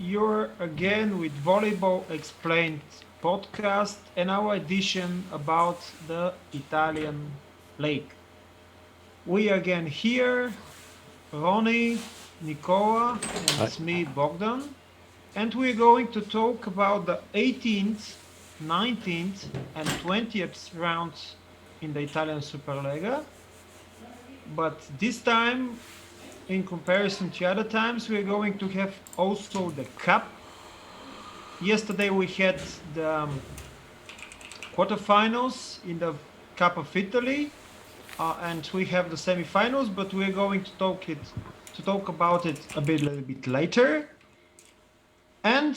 You're again with Volleyball Explained Podcast and our edition about the Italian League. We again here, Ronnie, Nicola, and it's me, Bogdan. And we're going to talk about the 18th, 19th, and 20th rounds in the Italian Superlega. But this time, in comparison to other times, we're going to have also the cup. Yesterday we had the quarterfinals in the Cup of Italy, and we have the semifinals. But we're going to talk about it a little bit later. And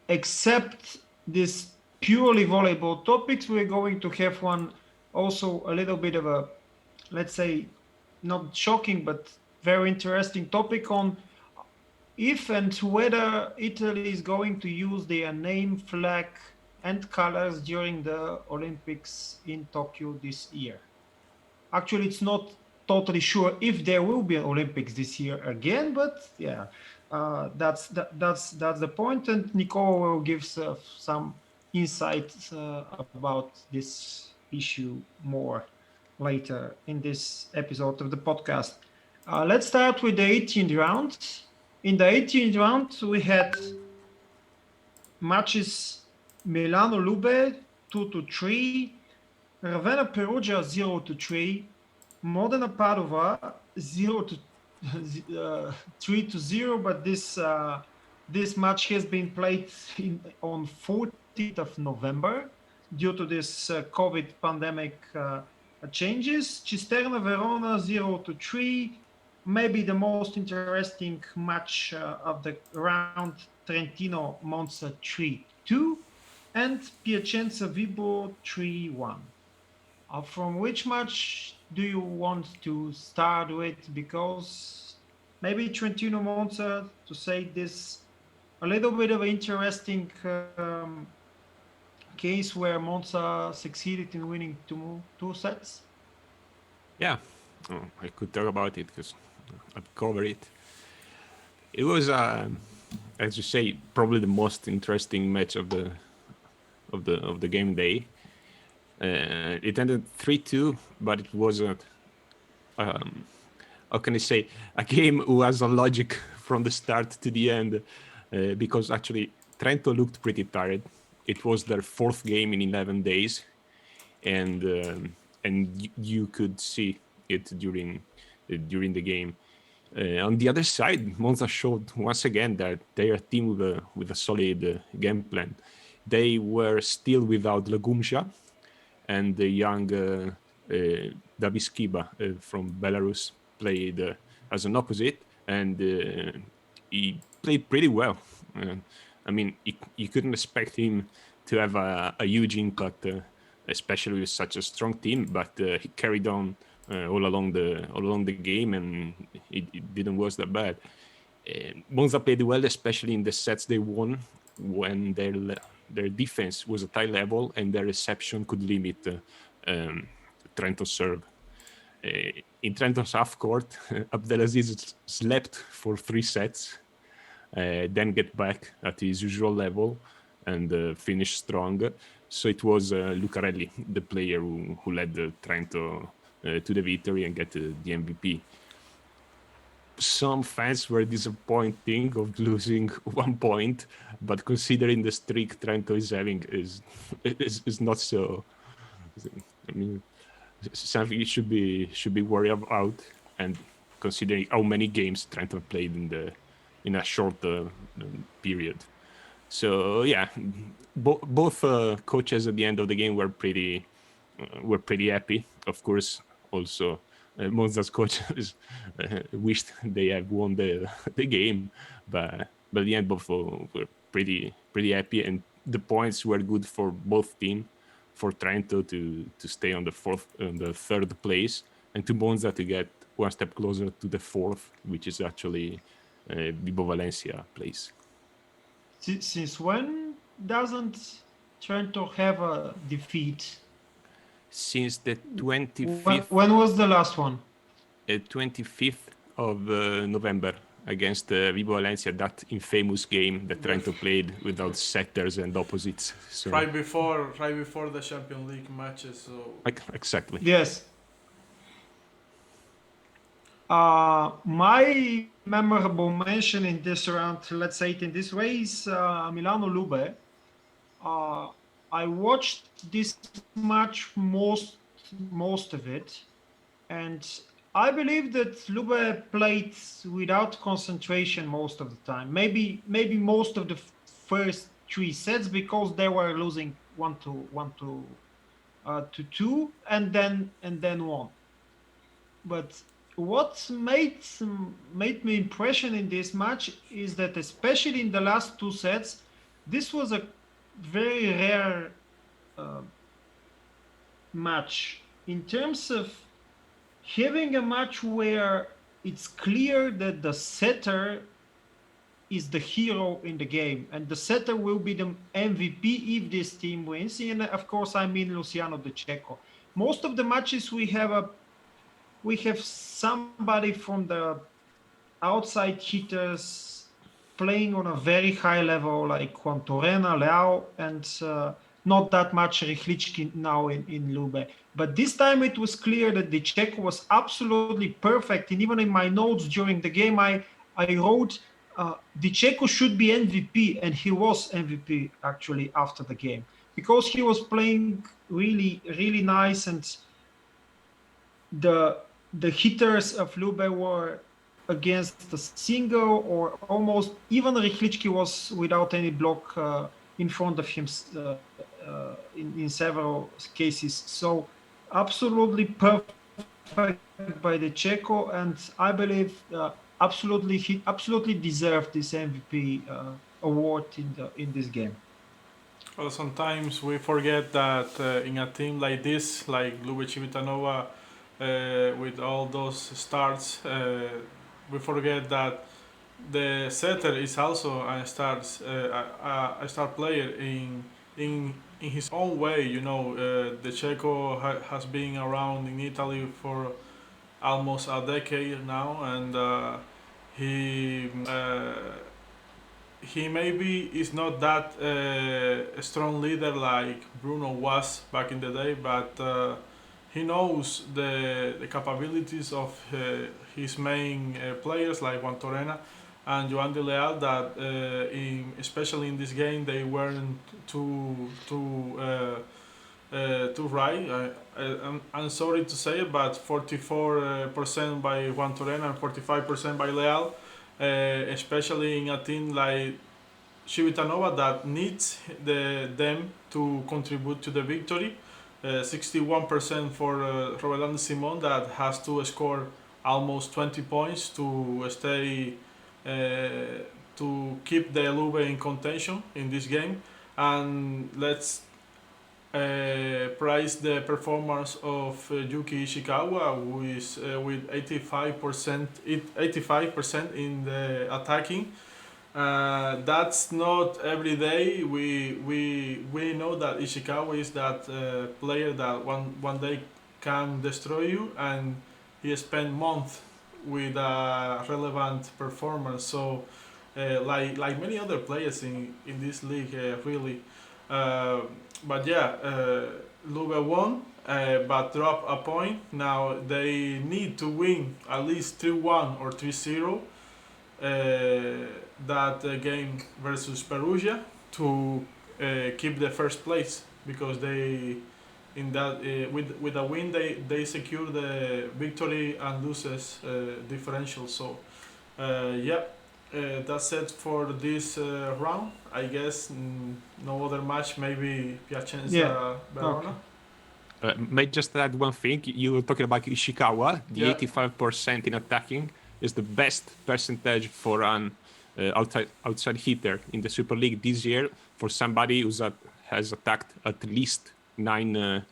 except this purely volleyball topics, we're going to have one also a little bit of a, let's say, not shocking, but very interesting topic on if and whether Italy is going to use their name, flag, and colors during the Olympics in Tokyo this year. Actually, it's not totally sure if there will be Olympics this year again, but yeah, that's the point. And Nicole will give some insights about this issue more later in this episode of the podcast. Let's start with the 18th round. In the 18th round, we had matches Milano Lube 2-3, Ravenna Perugia 0-3, Modena Padova 3-0. But this match has been played on 14th of November due to this COVID pandemic changes. Cisterna Verona 0-3, maybe the most interesting match of the round, Trentino Monza 3-2, and Piacenza Vibo 3-1. From which match do you want to start with? Because maybe Trentino Monza, to say this, a little bit of an interesting case where Monza succeeded in winning two sets. Yeah, I could talk about it because I've covered it. It was, as you say, probably the most interesting match of the game day. It ended 3-2, but it wasn't. How can I say, a game who has a logic from the start to the end, because actually Trento looked pretty tired. It was their fourth game in 11 days, and you could see it during the game. On the other side, Monza showed once again that they are a team with a solid game plan. They were still without Lagumsha, and the young Davis Kiba from Belarus played as an opposite, and he played pretty well. I mean, you couldn't expect him to have a huge impact, especially with such a strong team. But he carried on all along the game, and it didn't was that bad. Monza played well, especially in the sets they won, when their defense was at high level and their reception could limit Trento's serve. In Trento's half court, Abdelaziz slept for 3 sets. Then get back at his usual level and finish strong. So it was Lucarelli, the player who led Trento to the victory and get the MVP. Some fans were disappointing of losing 1 point, but considering the streak Trento is having is not so. I mean, something you should be worried about, and considering how many games Trento played in a short period. So yeah, both coaches at the end of the game were pretty happy. Of course, also Monza's coaches wished they had won the game, but at the end both were pretty happy, and the points were good for both teams. For Trento to stay on the third place, and to Monza to get 1 step closer to the 4th, which is actually Vibo Valencia place. Since when doesn't Trento have a defeat? Since the 25th. When was the last one? 25th of November against Vibo Valencia, that infamous game that Trento played without setters and opposites. So right before the Champions League matches. So exactly. Yes. My memorable mention in this round, let's say it in this way, is Milano Lube. I watched this match most of it, and I believe that Lube played without concentration most of the time. Maybe most of the first three sets because they were losing 1-2, and then one. But what made me impression in this match is that especially in the last two sets, this was a very rare match in terms of having a match where it's clear that the setter is the hero in the game and the setter will be the MVP if this team wins. And of course, I mean Luciano De Cecco. Most of the matches we have somebody from the outside hitters playing on a very high level, like Juan Torrena, Leao, and not that much Rychlicki now in Lube. But this time it was clear that De Cecco was absolutely perfect. And even in my notes during the game, I wrote De Cecco should be MVP, and he was MVP actually after the game because he was playing really, really nice, and the hitters of Lube were against the single or almost, even Rychlicki was without any block in front of him in several cases. So absolutely perfect by De Cecco, and I believe he absolutely deserved this MVP award in this game. well, sometimes we forget that in a team like this, like LUBE Civitanova, with all those starts, we forget that the setter is also a star player in his own way. You know, De Cecco has been around in Italy for almost a decade now, and he maybe is not that a strong leader like Bruno was back in the day, but he knows the capabilities of his main players like Juan Torrena and Joan de Leal, that especially in this game they weren't too right. I'm sorry to say it, but 44% by Juan Torrena and 45% by Leal, especially in a team like Civitanova that needs them to contribute to the victory. 61% for Roberto Simon, that has to score almost 20 points to stay to keep the Lube in contention in this game. And let's praise the performance of Yuki Ishikawa, who is with 85% in the attacking. That's not every day. We know that Ishikawa is that player that one day can destroy you, and he spent months with a relevant performance. So like many other players in this league, really. But yeah, Lube won, but dropped a point. Now they need to win at least 3-1 or 3-0 that game versus Perugia to keep the first place, because they in that with a win they secure the victory and loses differential. So that's it for this round. I guess no other match. Maybe Piacenza Verona. Okay. May just add one thing. You were talking about Ishikawa. The 85% in attacking is the best percentage for an outside hitter in the Super League this year for somebody who has attacked at least nine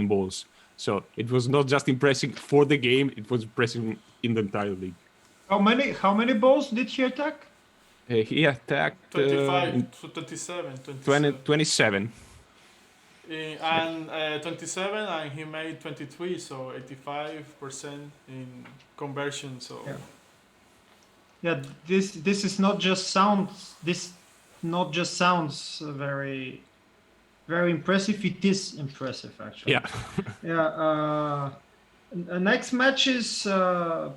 balls. So it was not just impressive for the game; it was impressive in the entire league. How many balls did he attack? He attacked 27. And 27, and he made 23, so 85% in conversion. So Yeah, this is not just sounds. This not just sounds very very impressive. It is impressive, actually. Yeah. Yeah. Next matches,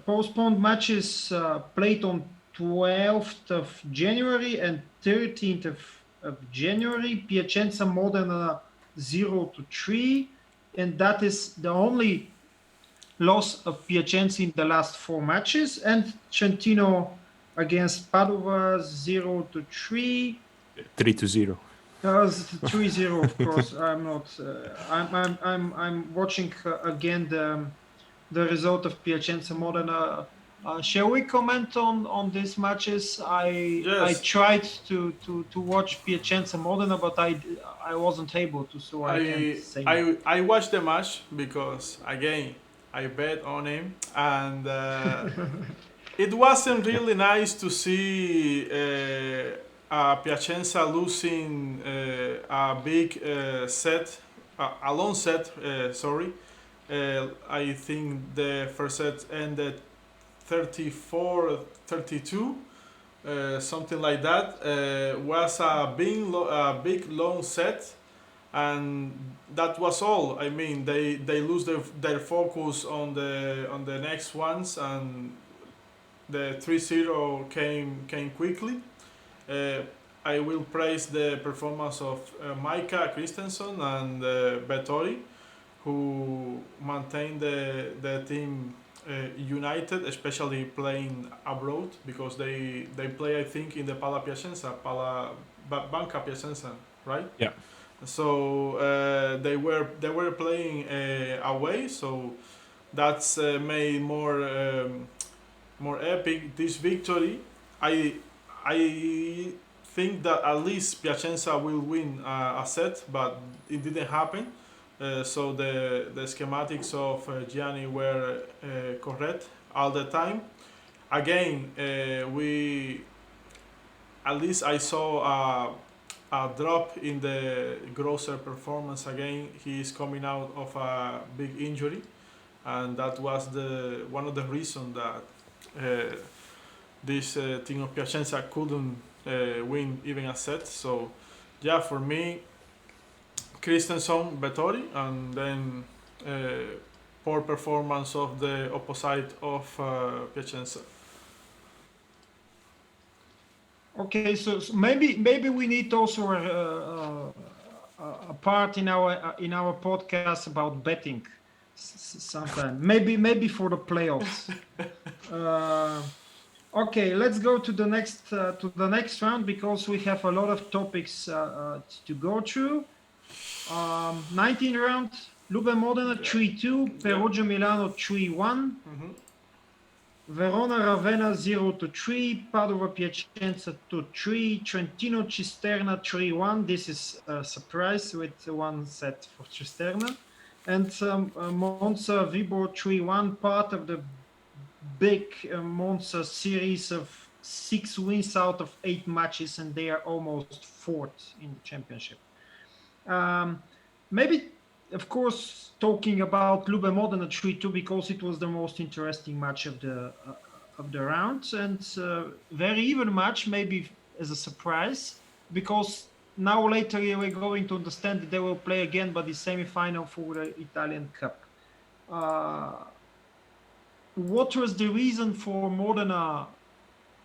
postponed matches played on 12th of January and 13th of January. Piacenza Modena 0-3, and that is the only loss of Piacenza in the last 4 matches. And Trentino against Padova 0-3. 3-0. 3-0, of course. I'm not. I'm watching again the result of Piacenza Modena. Shall we comment on these matches? I tried to watch Piacenza Modena, but I wasn't able to, so I can't say. I watched the match because again I bet on him, and it wasn't really nice to see Piacenza losing a big set, a long set. Sorry. I think the first set ended 34-32, something like that. Was a big long set, and that was all. I mean, they lose their focus on the next ones, and the 3-0 came quickly. I will praise the performance of Micah Christensen and Vettori, who maintained the team united, especially playing abroad, because they play, I think, in the Banca Piacenza, right? Yeah. So they were playing away, so that's made more epic this victory. I think that at least Piacenza will win a set, but it didn't happen. So the schematics of Gianni were correct all the time. Again, at least I saw a drop in the Grosser performance again. He is coming out of a big injury, and that was one of the reasons that this team of Piacenza couldn't win even a set. So yeah, for me, Christensen, Vettori, and then poor performance of the opposite of Piacenza. Okay, so maybe we need also a part in our podcast about betting sometime. maybe for the playoffs. Okay, let's go to the next round, because we have a lot of topics to go through. 19 round, LUBE Modena 3-2, Perugia Milano 3-1, Verona Ravenna 0-3, Padova Piacenza 2-3, Trentino Cisterna 3-1. This is a surprise with one set for Cisterna, and Monza Vibo 3-1, part of the big Monza series of 6 wins out of 8 matches, and they are almost 4th in the championship. Maybe, of course, talking about LUBE Modena 3-2, because it was the most interesting match of the round, and very even match, maybe as a surprise, because now later we're going to understand that they will play again, but the semi-final for the Italian Cup. What was the reason for Modena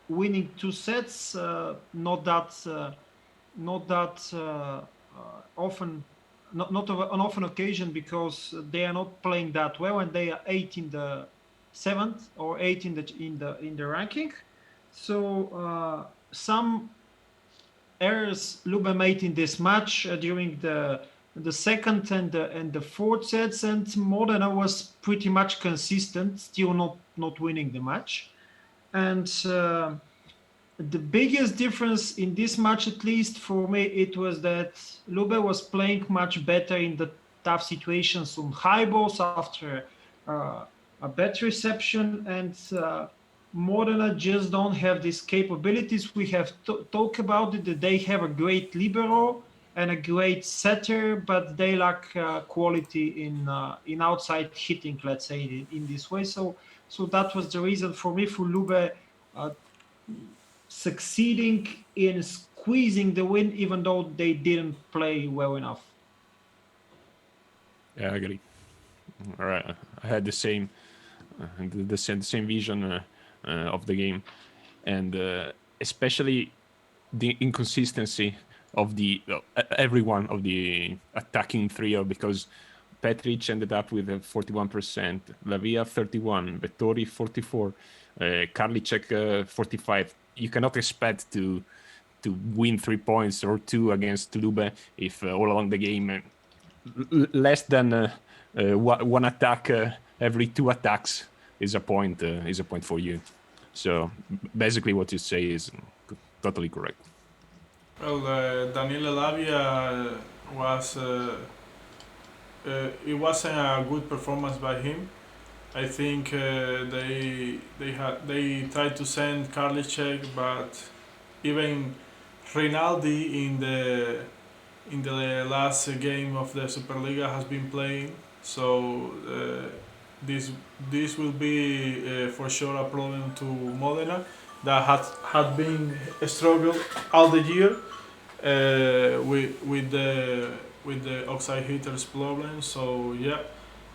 winning 2 sets? Not that often. Not an often occasion, because they are not playing that well, and they are 8 in the 7th or 8 in the ranking. So some errors LUBE made in this match during the second and the 4th sets, and Modena was pretty much consistent, still not winning the match. And the biggest difference in this match, at least for me, it was that LUBE was playing much better in the tough situations on high balls after a bad reception, and Modena just don't have these capabilities. We have talked about it, that they have a great libero and a great setter, but they lack quality in outside hitting, let's say, in this way. So that was the reason for me for LUBE succeeding in squeezing the win, even though they didn't play well enough. Yeah, I agree. All right, I had the same vision of the game, and especially the inconsistency of the every one of the attacking trio, because Petric ended up with 41%, Lavia 31%, Vettori 44%, Karliček 45%. You cannot expect to win 3 points or 2 against LUBE if all along the game less than one attack every 2 attacks is a point for you. So basically what you say is totally correct. Well, Daniele Lavia was it wasn't a good performance by him. I think they tried to send Karliček, but even Rinaldi in the last game of the Superlega has been playing. So this will be for sure a problem to Modena, that had been a struggle all the year with the outside hitters problem. So yeah.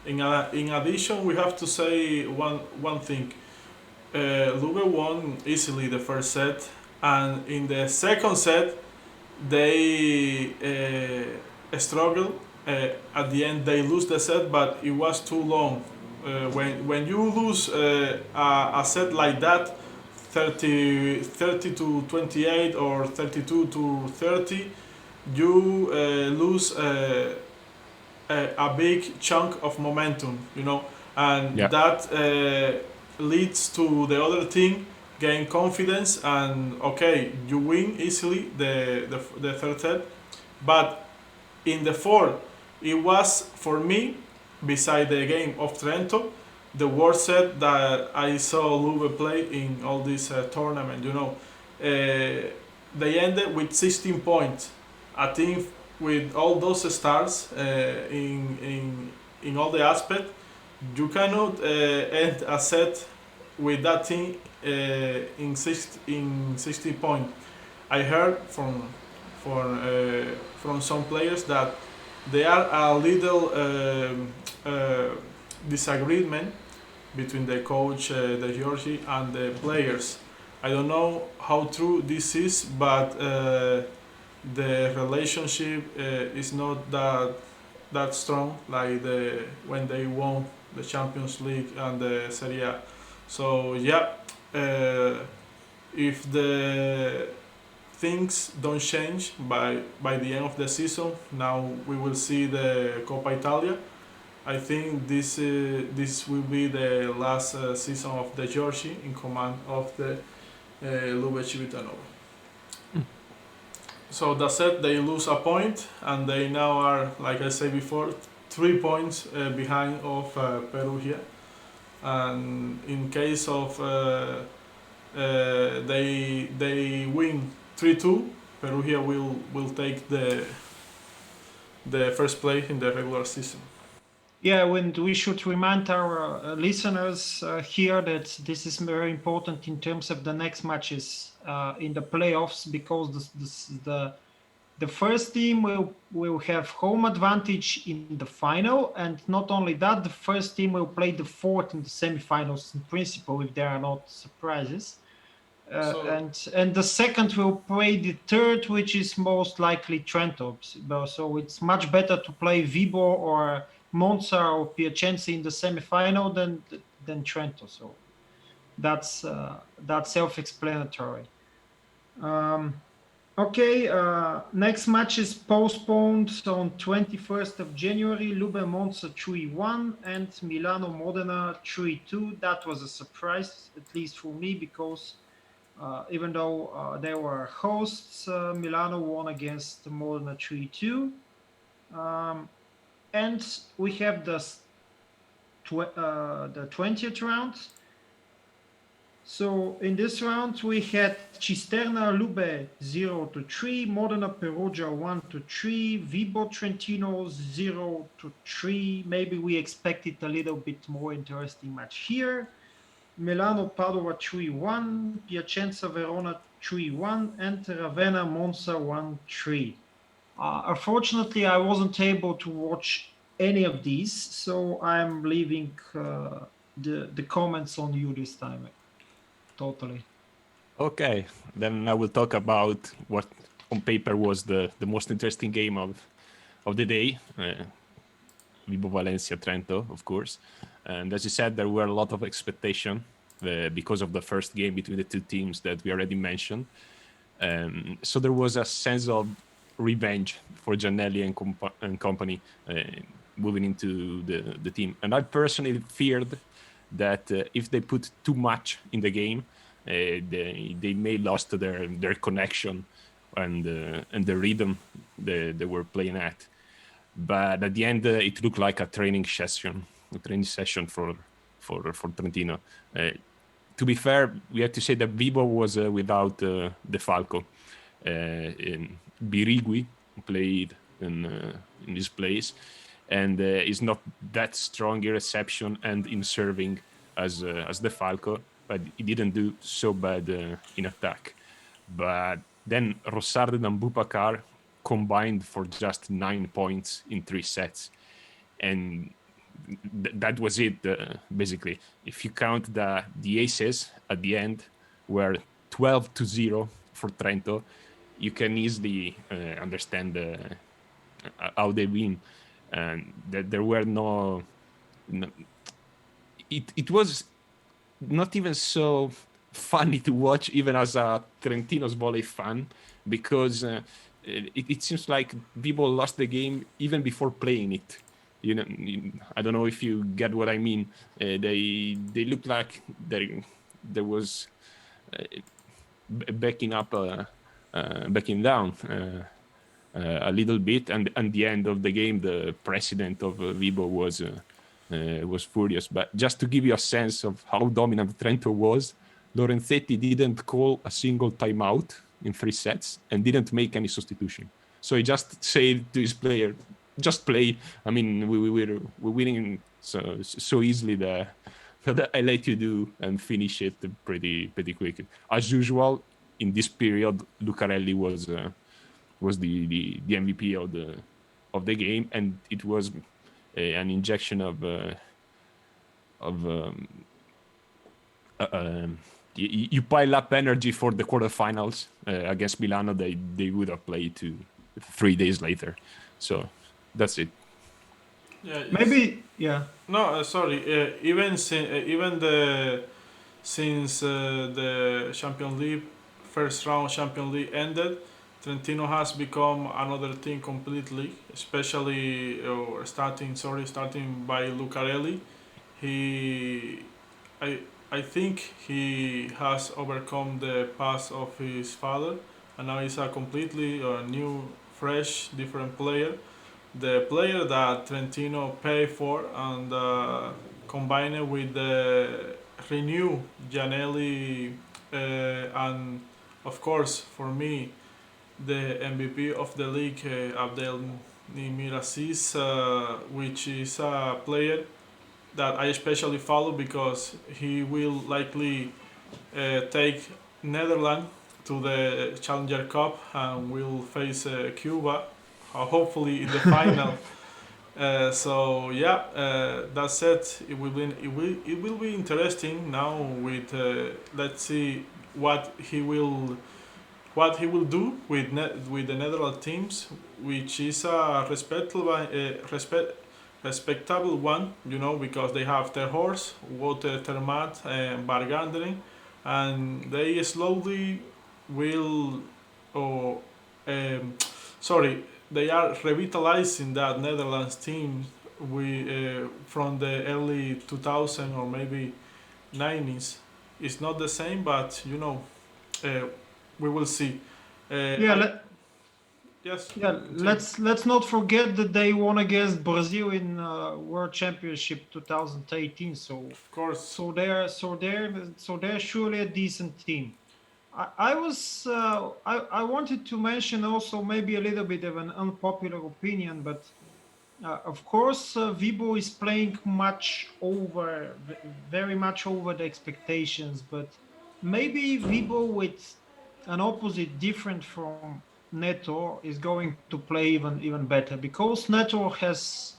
In addition, we have to say one thing. LUBE won easily the first set, and in the second set, they struggled. At the end, they lose the set, but it was too long. When you lose a set like that, 30 to 28 or 32 to 30, you lose a big chunk of momentum, and that leads to the other team gain confidence, and okay, you win easily the third set, but in the fourth, it was for me, beside the game of Trento, the worst set that I saw LUBE play in all this tournament. They ended with 16 points. I think with all those stars in all the aspects, you cannot end a set with that team in 60 points. I heard from some players that there are a little disagreement between the coach, the Giorgi, and the players. I don't know how true this is, but the relationship is not that strong like when they won the Champions League and the Serie A. So yeah, if the things don't change by the end of the season, now we will see the Coppa Italia. I think this will be the last season of the Giorgi in command of the LUBE Civitanova. So that's it, they lose a point, and they now are, like I said before, 3 points behind of Perugia. And in case of they win 3-2, Perugia will take the first place in the regular season. Yeah, we should remind our listeners here that this is very important in terms of the next matches in the playoffs, because the first team will have home advantage in the final, and not only that, the first team will play the fourth in the semifinals in principle, if there are not surprises. And the second will play the third, which is most likely Trento. So it's much better to play Vibo or Monza or Piacenza in the semifinal than Trento. So that's self-explanatory. Okay, next match is postponed on 21st of January. LUBE Monza 3-1 and Milano Modena 3-2. That was a surprise, at least for me, because even though they were hosts, Milano won against Modena 3-2. And we have the 20th round. So in this round, we had Cisterna LUBE 0-3, Modena Perugia 1-3, Vibo Trentino 0-3. Maybe we expected a little bit more interesting match here. Milano Padova 3-1, Piacenza Verona 3-1, and Ravenna Monza 1-3. Unfortunately, I wasn't able to watch any of these, so I'm leaving the comments on you this time. Totally. Okay, then I will talk about what on paper was the most interesting game of the day. Vibo Valencia Trento, of course. And as you said, there were a lot of expectation because of the first game between the two teams that we already mentioned. So there was a sense of revenge for Giannelli and company moving into the team. And I personally feared that if they put too much in the game, they may lost their connection and the rhythm they were playing at. But at the end, it looked like a training session for Trentino. To be fair, we have to say that Vibo was without De Falco. Birigui played in his place, and is not that strong in reception and in serving as De Falco, but he didn't do so bad in attack. But then Rossard and Boubacar combined for just 9 points in 3 sets, and that was it, basically. If you count the aces at the end were 12-0 for Trento, you can easily understand how they win, and that there were no it was not even so funny to watch, even as a Trentino's volley fan, because it seems like Vibo lost the game even before playing it. You know, I don't know if you get what I mean. They looked like there was backing down a little bit, and at the end of the game, the president of Vibo was furious. But just to give you a sense of how dominant Trento was, Lorenzetti didn't call a single timeout in 3 sets and didn't make any substitution. So he just said to his player, just play. I mean, we're winning so easily that I let you do and finish it pretty quick. As usual, in this period, Lucarelli was the MVP of the game, and it was an injection of you pile up energy for the quarterfinals against Milano. They would have played 3 days later. So that's it. Yeah, Maybe, yeah. No, sorry. Since the Champions League first round Champions League ended, Trentino has become another team completely. Especially starting by Lucarelli. I think he has overcome the past of his father, and now he's a completely new, fresh, different player. The player that Trentino paid for, and combined with the renew Giannelli, and of course for me the MVP of the league, Abdelnimir Aziz, which is a player that I especially follow because he will likely take Netherlands to the Challenger Cup and will face Cuba, hopefully in the final. So yeah, that said, it will be interesting now with let's see what he will do with the Netherlands teams, which is a respectable one, because they have Ter Horst, Wouter Termaat, and Bargandering, and they slowly will, they are revitalizing that Netherlands team from the early 2000s or maybe 90s. It's not the same, but we will see. Yes. Yeah, let's not forget that they won against Brazil in World Championship 2018. So of course, so they're surely a decent team. I wanted to mention also maybe a little bit of an unpopular opinion, but Of course, Vibo is playing very much over the expectations, but maybe Vibo with an opposite different from Neto is going to play even better, because Neto has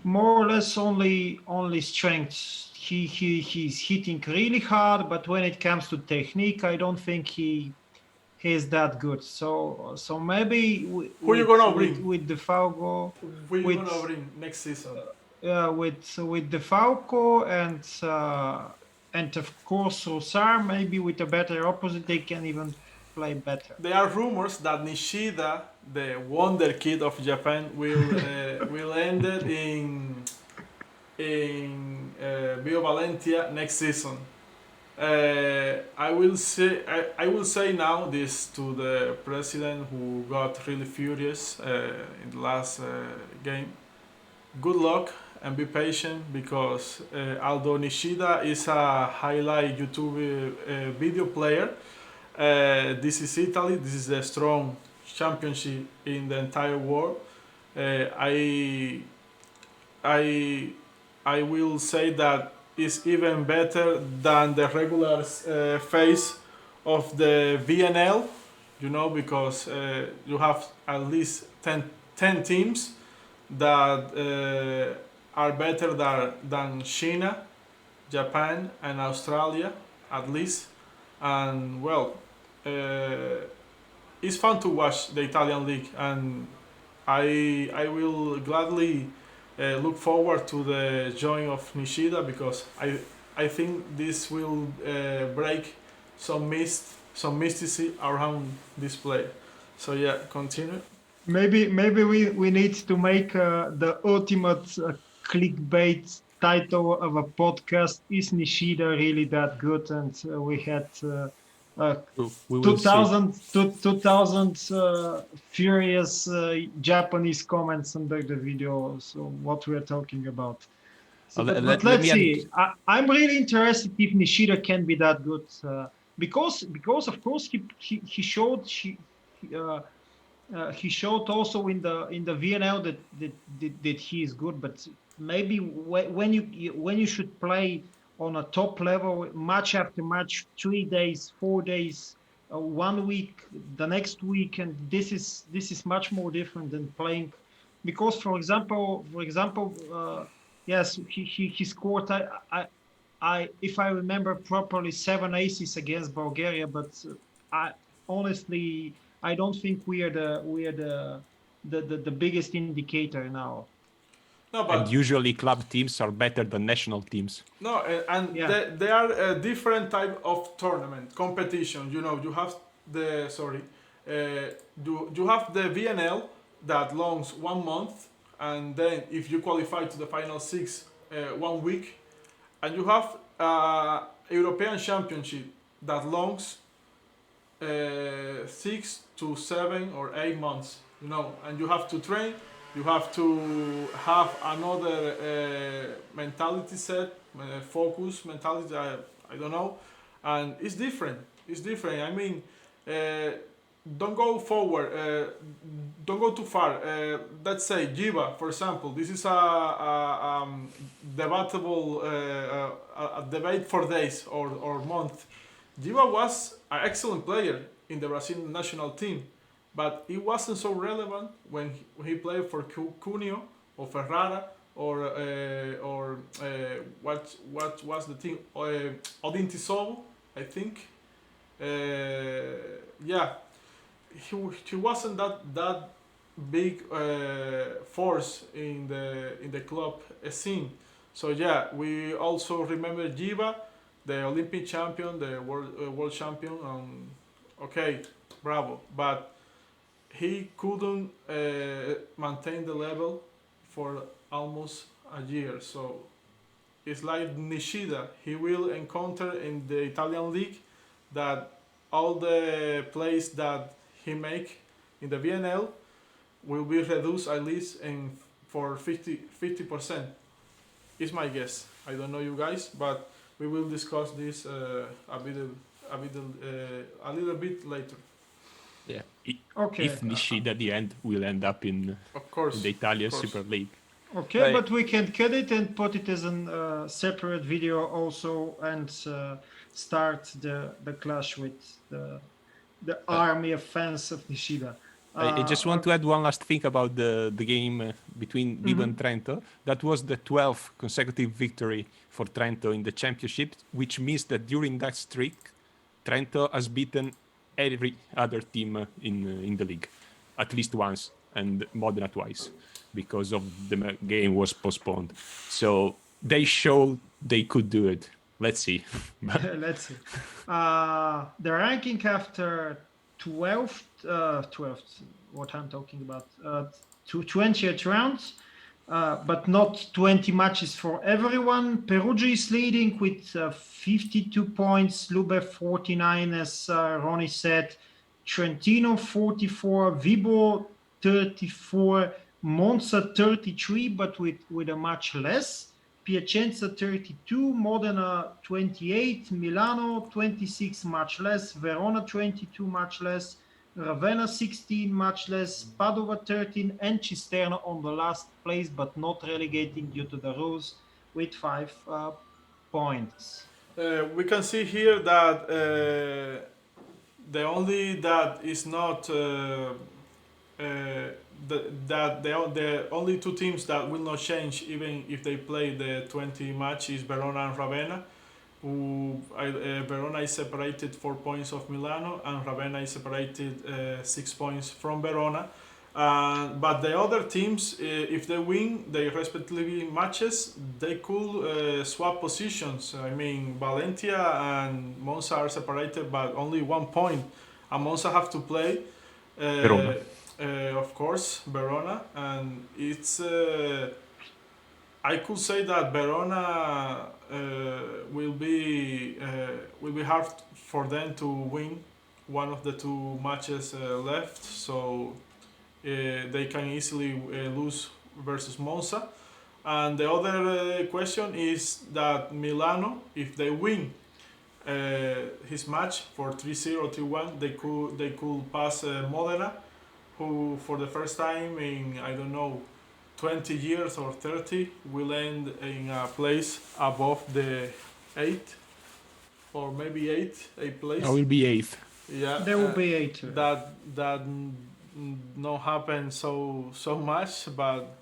more or less only strengths. He's hitting really hard, but when it comes to technique, I don't think he's that good. So maybe Who you gonna bring? with the Falco, Who you with gonna bring next season? with the Falco and of course Rosar, maybe with a better opposite, they can even play better. There are rumors that Nishida, the wonder kid of Japan, will end it in Bio Valentia next season. I will say now this to the president who got really furious in the last game. Good luck and be patient, because although Nishida is a highlight YouTube video player, this is Italy. This is a strong championship in the entire world. I will say that it's even better than the regular phase of the VNL, because you have at least 10 teams that are better than China, Japan, and Australia, at least. And well, it's fun to watch the Italian league, and I will gladly look forward to the join of Nishida, because I think this will break some mysticism around this player. So yeah, continue. Maybe we need to make the ultimate clickbait title of a podcast. Is Nishida really that good? And we had We will see. 2000 furious Japanese comments under the video. So what we're talking about. So, but let's see. I'm really interested if Nishida can be that good, because of course he showed he showed also in the VNL that he is good, but maybe when you should play on a top level, match after match, 3 days, 4 days, 1 week, the next week, and this is much more different than playing, because for example, yes, he scored. I if I remember properly, 7 aces against Bulgaria, but I honestly I don't think we are the biggest indicator now. No, And but usually club teams are better than national teams. no, and Yeah. they are a different type of tournament competition. You have the you have the VNL that longs 1 month, and then if you qualify to the final 6, 1 week, and you have European Championship that longs 6 to 7 or 8 months. And you have to train. You have to have another mentality set, focus mentality. I don't know, and it's different. It's different. I mean, don't go forward. Don't go too far. Let's say Giva, for example. This is a debatable a debate for days or month. Giva was an excellent player in the Brazilian national team, but it wasn't so relevant when he played for Cuneo or Ferrara or what was the team, Odintisovo, I think. Yeah, he wasn't that big force in the club scene. So yeah, we also remember Giva, the Olympic champion, the world champion. Okay, bravo, but he couldn't maintain the level for almost a year. So it's like Nishida. He will encounter in the Italian league that all the plays that he make in the VNL will be reduced at least for 50%. Is my guess. I don't know you guys, but we will discuss this a little bit later. Yeah. Okay. If Nishida at the end will end up in Of course. the Italian of course. Super League. Okay, Right. but we can cut it and put it as a separate video also, and start the clash with the Uh, army of fans of Nishida. I just want to add one last thing about the game between Vibo and Trento. That was the 12th consecutive victory for Trento in the championship, which means that during that streak, Trento has beaten every other team in the league, at least once, and Modena twice, because of the game was postponed. So they showed they could do it. Let's see. Let's see. The ranking after 12th, what I'm talking about, to 20th rounds, but not 20 matches for everyone. Perugia is leading with 52 points, LUBE 49, as Ronnie said, Trentino 44, Vibo 34, Monza 33, but with a much less. Piacenza 32, Modena 28, Milano 26, much less, Verona 22, much less, Ravenna 16, much less, Padova 13, and Cisterna on the last place, but not relegating due to the rules, with 5 points. We can see here that the only that is not the only two teams that will not change even if they play the 20 match is Verona and Ravenna. Verona is separated 4 points of Milano, and Ravenna is separated 6 points from Verona. But the other teams, if they win their respectively matches, they could swap positions. I mean, Valentia and Monza are separated by only 1 point, and Monza have to play Verona. of course, Verona, and it's. I could say that Verona will be hard for them to win one of the two matches left, so they can easily lose versus Monza. And the other question is that Milano, if they win his match for 3-0, 3-1, they could pass Modena, who for the first time in, I don't know, 20 years or 30 will end in a place above the 8th or maybe 8th place. I will be 8th. Yeah, There will be 8. that not happen so much, but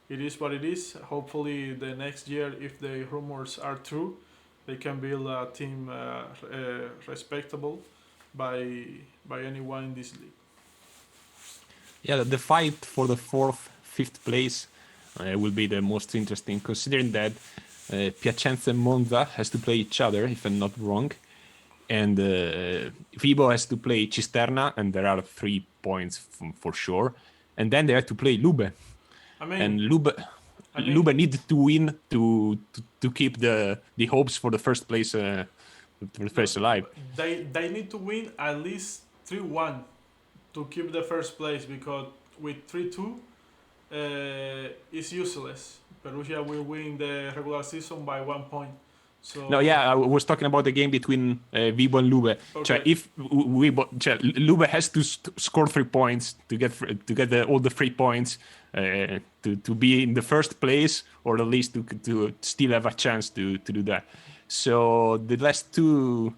it is what it is. Hopefully the next year, if the rumors are true, they can build a team respectable by anyone in this league. Yeah, the fight for the 4th, 5th place will be the most interesting, considering that Piacenza and Monza has to play each other, if I'm not wrong, and Vibo has to play Cisterna, and there are 3 points for sure, and then they have to play LUBE. I mean, And LUBE need to win to keep the hopes for the first place alive. They need to win at least 3-1 to keep the first place, because with 3-2 it's useless. Perugia will win the regular season by 1 point. So No, yeah, I was talking about the game between Vibo and LUBE. Okay. If LUBE has to score 3 points to get all the 3 points to be in the first place, or at least to still have a chance to do that. So the last two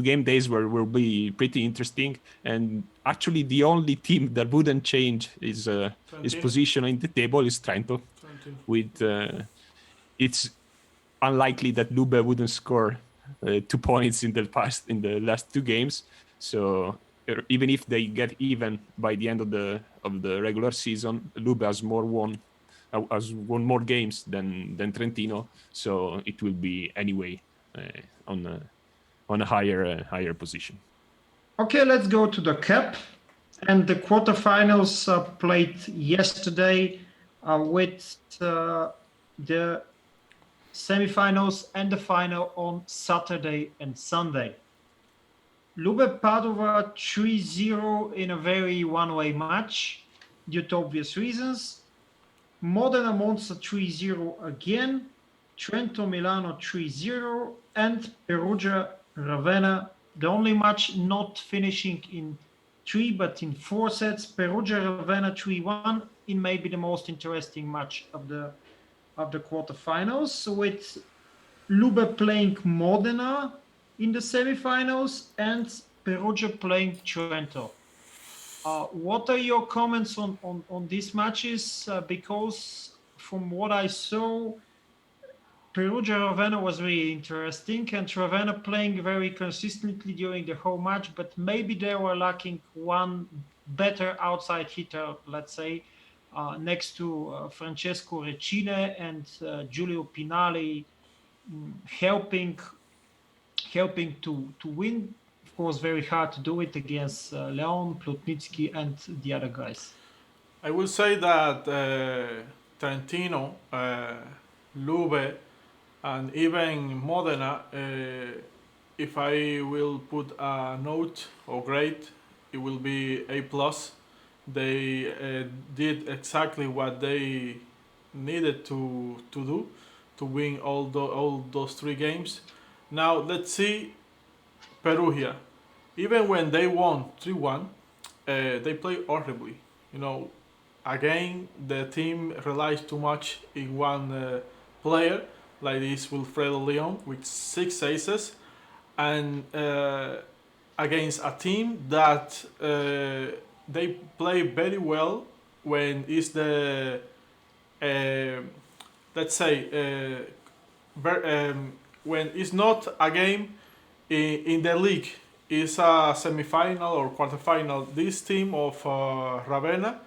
game days will be pretty interesting, and actually the only team that wouldn't change is position in the table is Trento. 20. With it's unlikely that LUBE wouldn't score 2 points in the last 2 games. So even if they get even by the end of the regular season, LUBE has won more games than Trentino. So it will be anyway on a higher position. Okay, let's go to the Cup. And the quarterfinals played yesterday with the semifinals and the final on Saturday and Sunday. LUBE Padova 3-0 in a very one-way match due to obvious reasons. Modena Monza 3-0 again. Trento Milano 3-0, and Perugia Ravenna, the only match not finishing in 3 but in 4 sets. Perugia Ravenna 3-1, in maybe the most interesting match of the quarterfinals, with LUBE playing Modena in the semifinals and Perugia playing Trento. What are your comments on these matches? Because from what I saw, Perugia Ravenna was really interesting, and Ravenna playing very consistently during the whole match, but maybe they were lacking one better outside hitter, let's say, next to Francesco Recine and Giulio Pinali, helping to win. Of course, very hard to do it against Leon, Plotnitsky, and the other guys. I will say that Trentino, Lube, and even Modena, if I will put a note or grade, it will be A+. They did exactly what they needed to do to win all those 3 games. Now let's see Perugia. Even when they won 3-1, they played horribly. You know, again, the team relies too much in one player, like this Wilfredo Leon with 6 aces, and against a team that they play very well when it's the let's say when it's not a game in the league, it's a semi-final or quarterfinal. This team of Ravenna,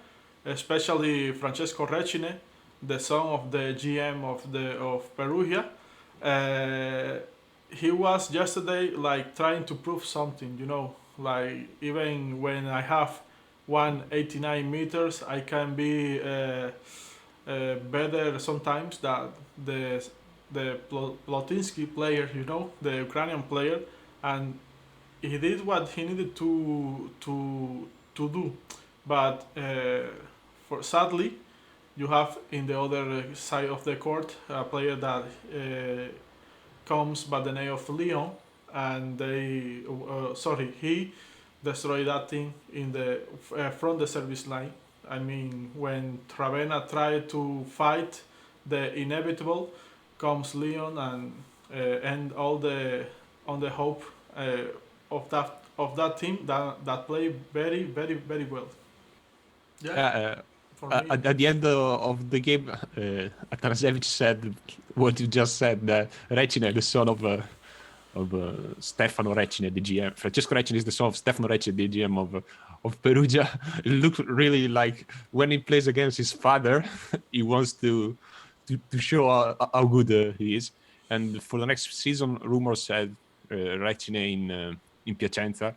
especially Francesco Recine, the son of the GM of Perugia, he was yesterday like trying to prove something, you know, like even when I have 189 meters, I can be better sometimes than the Plotinsky player, you know, the Ukrainian player, and he did what he needed to do, but for sadly, you have in the other side of the court a player that comes by the name of Leon, and he destroyed that thing in the from the service line. I mean, when Ravenna tried to fight the inevitable, comes Leon and end all the hope of that team that play very very very well. At the end of the game, Atanasevich said what you just said. Recine, the son of Stefano Recine, the GM. Francesco Recine is the son of Stefano Recine, the GM of Perugia. It looked really like when he plays against his father, he wants to show how good he is. And for the next season, rumors said Recine in Piacenza,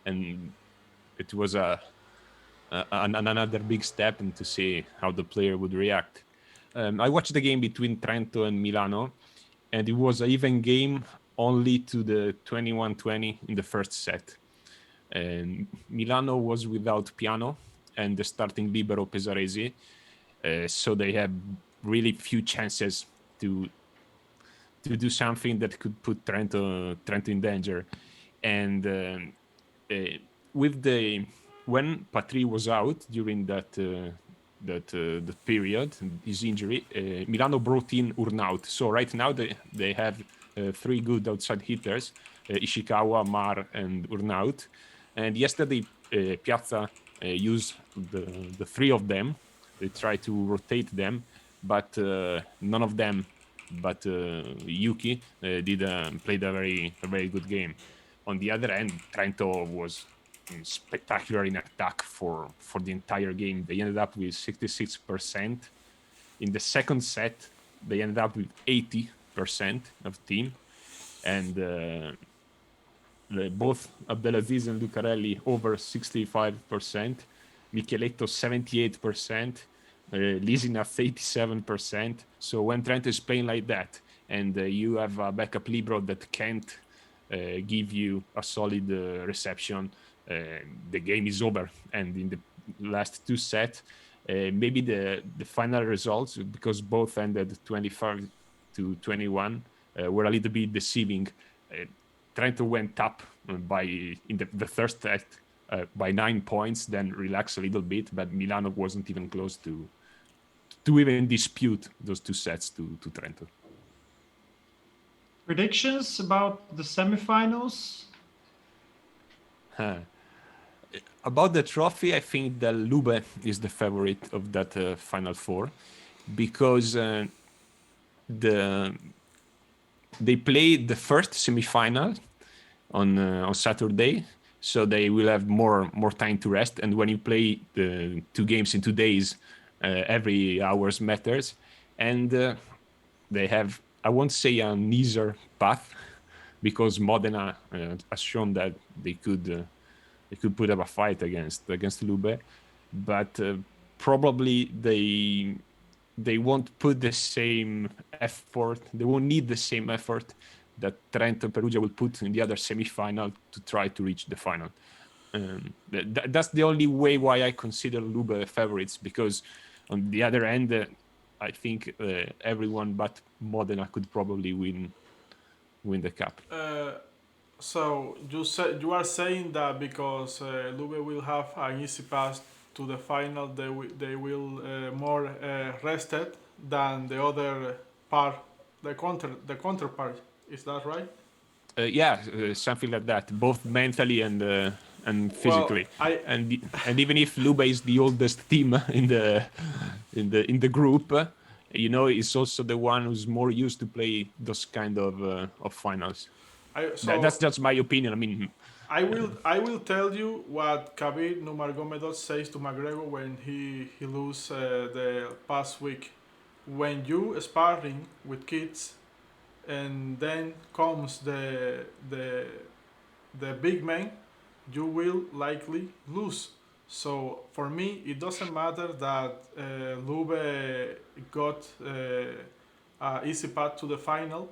and it was another big step and to see how the player would react. I watched the game between Trento and Milano, and it was an even game only to the 21-20 in the first set. And Milano was without Piano and the starting libero Pesaresi, so they had really few chances to do something that could put Trento in danger. And when Patry was out during that period, his injury, Milano brought in Urnaut. So right now they have 3 good outside hitters, Ishikawa, Mar, and Urnaut. And yesterday, Piazza used the 3 of them. They tried to rotate them, but none of them, but Yuki, played a very good game. On the other end, Trento was spectacular in attack for the entire game. They ended up with 66%. In the second set, they ended up with 80% of team, and both Abdelaziz and Lucarelli over 65%, Micheletto 78%, Lisina 87%. So when Trento is playing like that, and you have a backup libero that can't give you a solid reception, the game is over. And in the last 2 sets, maybe the final results, because both ended 25-21, were a little bit deceiving. Trento went up in the first set by 9 points, then relax a little bit. But Milano wasn't even close to even dispute those 2 sets to Trento. Predictions about the semifinals? About the trophy, I think that LUBE is the favorite of that Final Four, because they played the first semifinal on Saturday, so they will have more time to rest. And when you play the 2 games in 2 days, every hours matters. And they have, I won't say an easier path, because Modena has shown that they could put up a fight against LUBE, but probably they won't put the same effort. They won't need the same effort that Trento and Perugia will put in the other semi-final to try to reach the final. That's the only way why I consider LUBE favorites, because on the other end, I think everyone but Modena could probably win the cup. So you are saying that because LUBE will have an easy pass to the final, they will more rested than the other part, the counterpart. Is that right? Something like that, both mentally and physically. Well, and even if LUBE is the oldest team in the group, it's also the one who's more used to play those kind of finals. That's just my opinion. I mean, I will tell you what Khabib Nurmagomedov says to McGregor when he lose the past week. When you sparring with kids, and then comes the big man, you will likely lose. So for me, it doesn't matter that LUBE got an easy path to the final.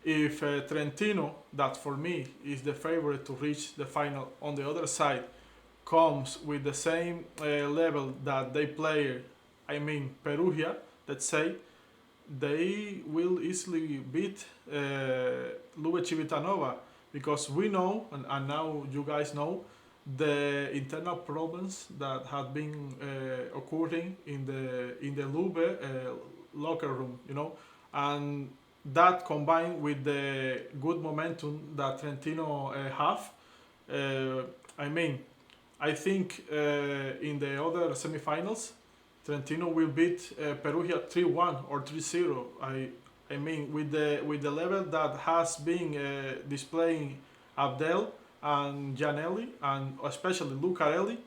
If Trentino, that for me is the favorite to reach the final, on the other side, comes with the same level that they play, Perugia, let's say, they will easily beat LUBE Civitanova, because we know, and now you guys know, the internal problems that have been occurring in the LUBE locker room, and that combined with the good momentum that Trentino have, I think in the other semifinals, Trentino will beat Perugia 3-1 or 3-0. I mean, with the level that has been displaying Abdel and Gianelli, and especially Lucarelli,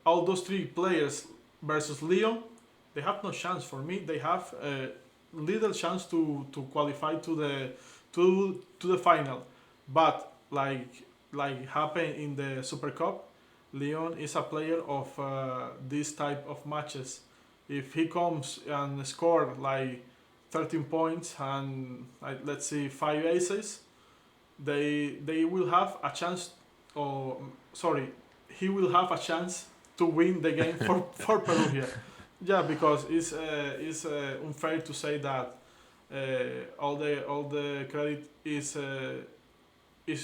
all those 3 players versus Lyon, they have no chance. For me, they have little chance to qualify to the final. But like happened in the Super Cup, Lyon is a player of this type of matches. If he comes and score like 13 points and let's say 5 aces, they will have a chance. He will have a chance to win the game for Perugia. Yeah, because it's unfair to say that all the credit is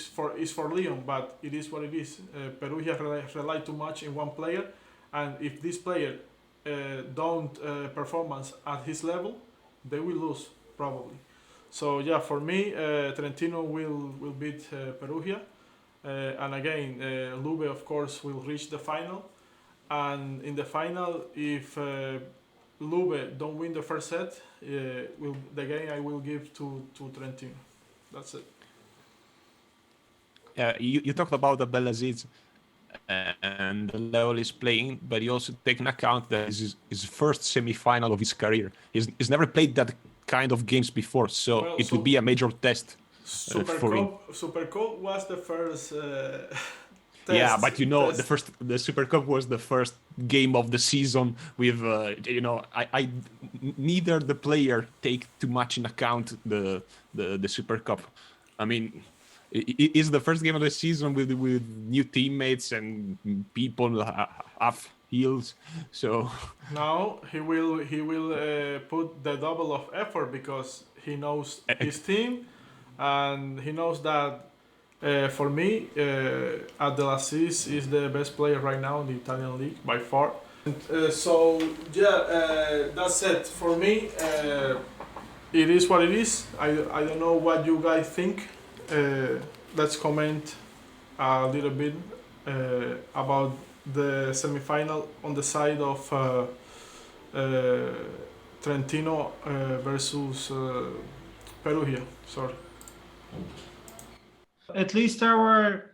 for Lyon, but it is what it is. Perugia rely too much in one player, and if this player don't performance at his level, they will lose probably. So yeah, for me, Trentino will beat Perugia, and again, LUBE of course will reach the final. And in the final, if LUBE don't win the first set, the game I will give to Trentino. That's it. You talked about Abdelaziz and the level he's playing, but you also take into account that this is his first semi-final of his career. He's never played that kind of games before, so it would be a major test for him. Super Cup was the first test. Yeah, but the Super Cup was the first game of the season with, I neither the player take too much in account the Super Cup. I mean, it is the first game of the season with new teammates and people half heels. So now he will put the double of effort, because he knows his team, and he knows that For me, Abdelaziz is the best player right now in the Italian league by far. That's it. For me, it is what it is. I don't know what you guys think. Let's comment a little bit about the semi-final on the side of Trentino versus Perugia. Sorry. At least our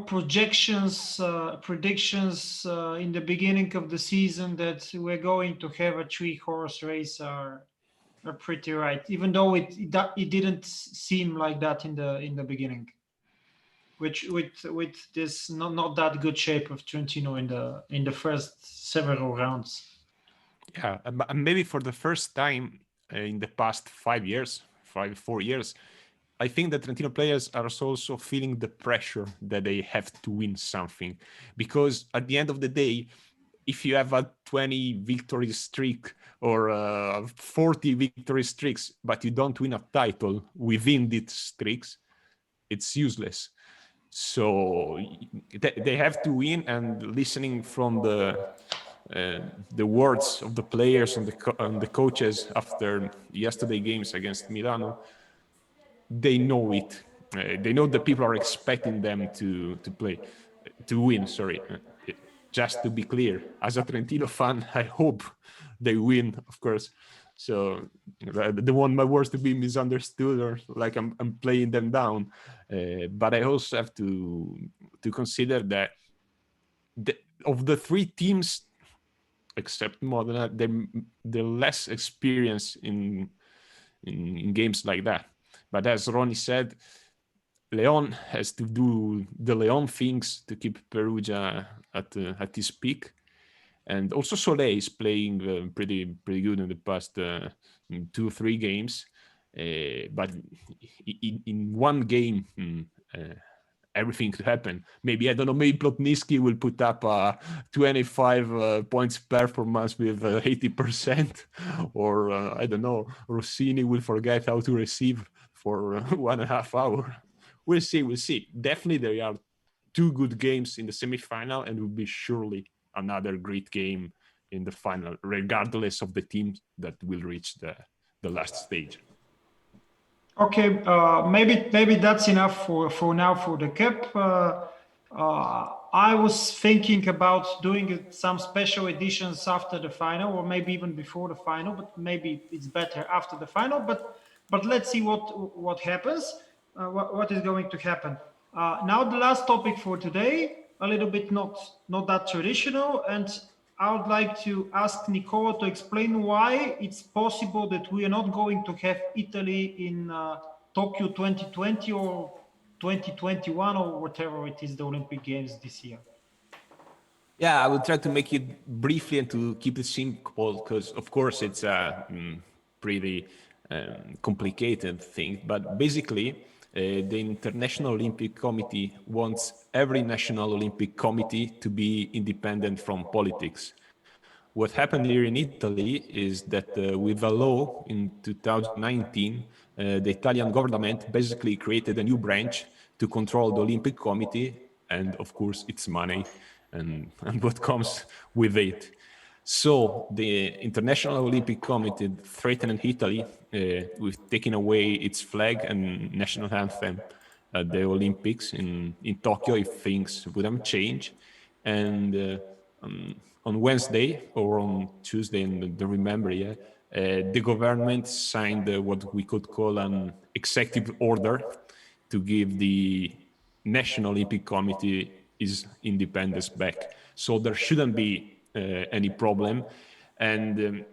predictions in the beginning of the season that we're going to have a 3-horse race are pretty right, even though it didn't seem like that in the beginning, which with this not that good shape of Trentino in the first several rounds. Yeah, and maybe for the first time in the past 4 years, I think that Trentino players are also feeling the pressure that they have to win something, because at the end of the day, if you have a 20 victory streak or 40 victory streaks, but you don't win a title within these streaks, it's useless. So they have to win, and listening from the words of the players and the coaches after yesterday games against Milano, they know it. They know that people are expecting them to win. Sorry. Just to be clear, as a Trentino fan, I hope they win, of course. So I don't want my words to be misunderstood or like I'm playing them down. But I also have to consider that of the 3 teams, except Modena, they're less experienced in games like that. But as Ronnie said, Leon has to do the Leon things to keep Perugia at his peak, and also Soleil is playing pretty good in the past 2-3 games. But in one game, everything could happen. Maybe, I don't know, maybe Plotnitsky will put up a 25 points performance with 80%, or I don't know, Rossini will forget how to receive for 1.5 hours. We'll see. Definitely there are 2 good games in the semi-final, and will be surely another great game in the final, regardless of the team that will reach the last stage. Okay, maybe that's enough for now for the cup. I was thinking about doing some special editions after the final, or maybe even before the final, but maybe it's better after the final. But let's see what happens. What is going to happen? Now the last topic for today, a little bit not that traditional, and I would like to ask Nicola to explain why it's possible that we are not going to have Italy in Tokyo 2020 or 2021 or whatever it is, the Olympic Games this year. Yeah, I will try to make it briefly and to keep it simple, because of course it's a pretty complicated thing. But basically, the International Olympic Committee wants every national Olympic committee to be independent from politics. What happened here in Italy is that with a law in 2019, the Italian government basically created a new branch to control the Olympic Committee and, of course, its money and what comes with it. So the International Olympic Committee threatened Italy with taking away its flag and national anthem at the Olympics in Tokyo if things wouldn't change. And on Wednesday or on Tuesday, I don't remember yet, the government signed what we could call an executive order to give the National Olympic Committee its independence back. So there shouldn't be any problem. And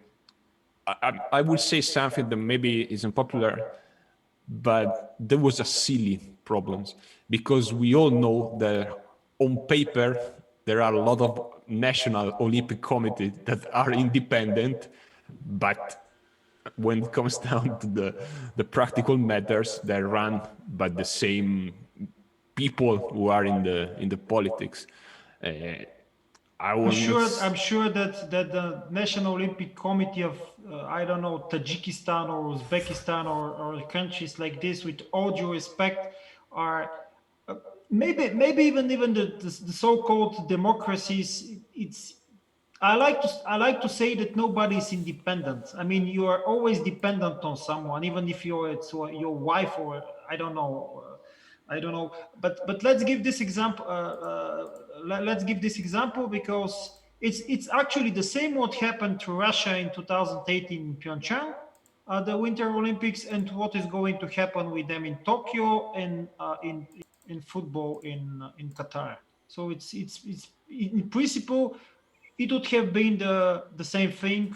I would say something that maybe is unpopular, but there was a silly problem, because we all know that on paper there are a lot of national Olympic committees that are independent, but when it comes down to the practical matters, they're run by the same people who are in the politics. I'm sure that the National Olympic Committee of I don't know, Tajikistan or Uzbekistan or countries like this, with all due respect, are maybe even the so-called democracies. I like to say that nobody is independent. I mean, you are always dependent on someone, even if it's your wife or I don't know. But let's give this example. Let's give this example because it's actually the same what happened to Russia in 2018 in Pyeongchang, the Winter Olympics, and what is going to happen with them in Tokyo and in football in Qatar. So it's in principle it would have been the same thing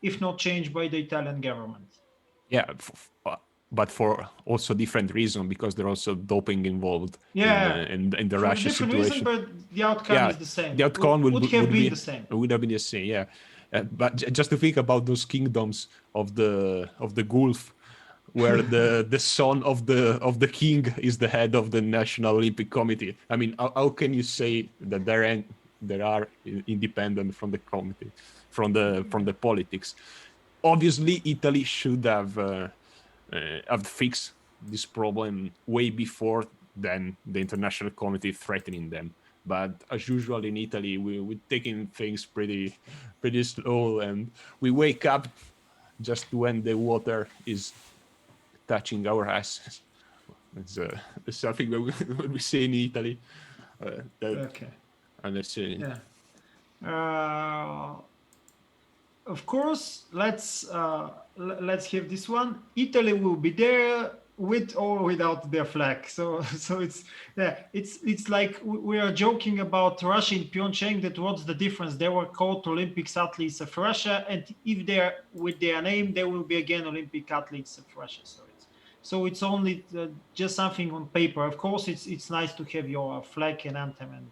if not changed by the Italian government. Yeah, but for also different reason, because there are also doping involved in the for Russia different situation. Reason, but the outcome is the same. The outcome would have been the same. Would have been the same, yeah. But just to think about those kingdoms of the Gulf, where the son of the king is the head of the National Olympic Committee. I mean, how can you say that there are independent from the committee, from the politics? Obviously, Italy should have fixed this problem way before than the international committee threatening them. But as usual in Italy, we're taking things pretty slow, and we wake up just when the water is touching our asses. It's something that we say in Italy. Okay. And let's see. Yeah. Of course, let's have this one. Italy will be there with or without their flag. So it's like we are joking about Russia in Pyeongchang. That what's the difference? They were called Olympics athletes of Russia, and if they're with their name, they will be again Olympic athletes of Russia. So it's only just something on paper. Of course, it's nice to have your flag and anthem and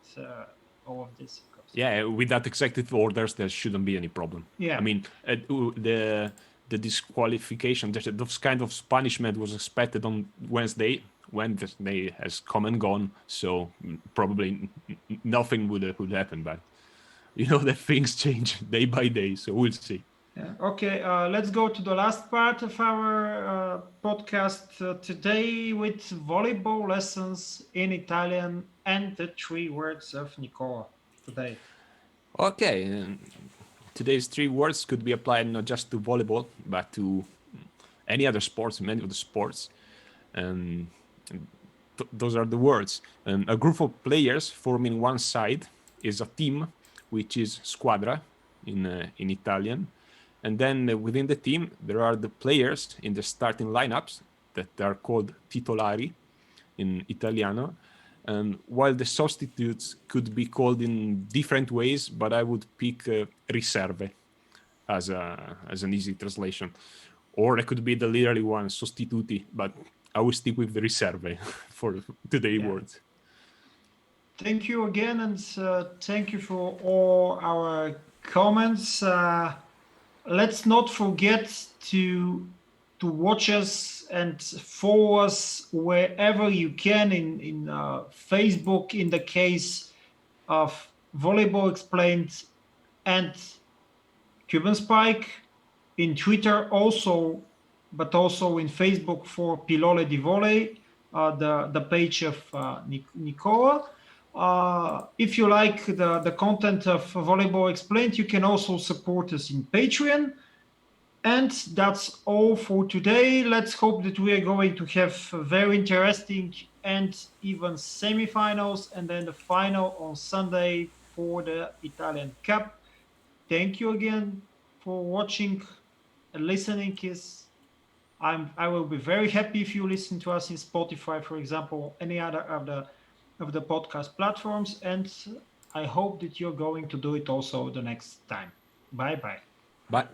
all of this. Yeah, with that executive orders, there shouldn't be any problem. Yeah. I mean, the disqualification, those kind of punishment was expected on Wednesday. Wednesday has come and gone, so probably nothing would happen. But you know that things change day by day, so we'll see. Yeah. Okay, let's go to the last part of our podcast today with volleyball lessons in Italian and the 3 words of Nicola today. Okay, today's 3 words could be applied not just to volleyball, but to any other sports, many of the sports. And those are the words. A group of players forming one side is a team, which is squadra in Italian. And then within the team, there are the players in the starting lineups that are called titolari in Italiano. And while the substitutes could be called in different ways, but I would pick riserve as an easy translation. Or it could be the literally one, sostituti, but I will stick with the riserve for today's words. Thank you again, and thank you for all our comments. Let's not forget to watch us and follow us wherever you can in Facebook, in the case of Volleyball Explained and Cuban Spike, in Twitter also, but also in Facebook for Pillole di Volley, the page of Nicola. If you like the content of Volleyball Explained, you can also support us in Patreon. And that's all for today. Let's hope that we are going to have very interesting and even semifinals, and then the final on Sunday for the Italian Cup. Thank you again for watching and listening. I will be very happy if you listen to us in Spotify, for example, any other of the podcast platforms, and I hope that you're going to do it also the next time. Bye. Bye.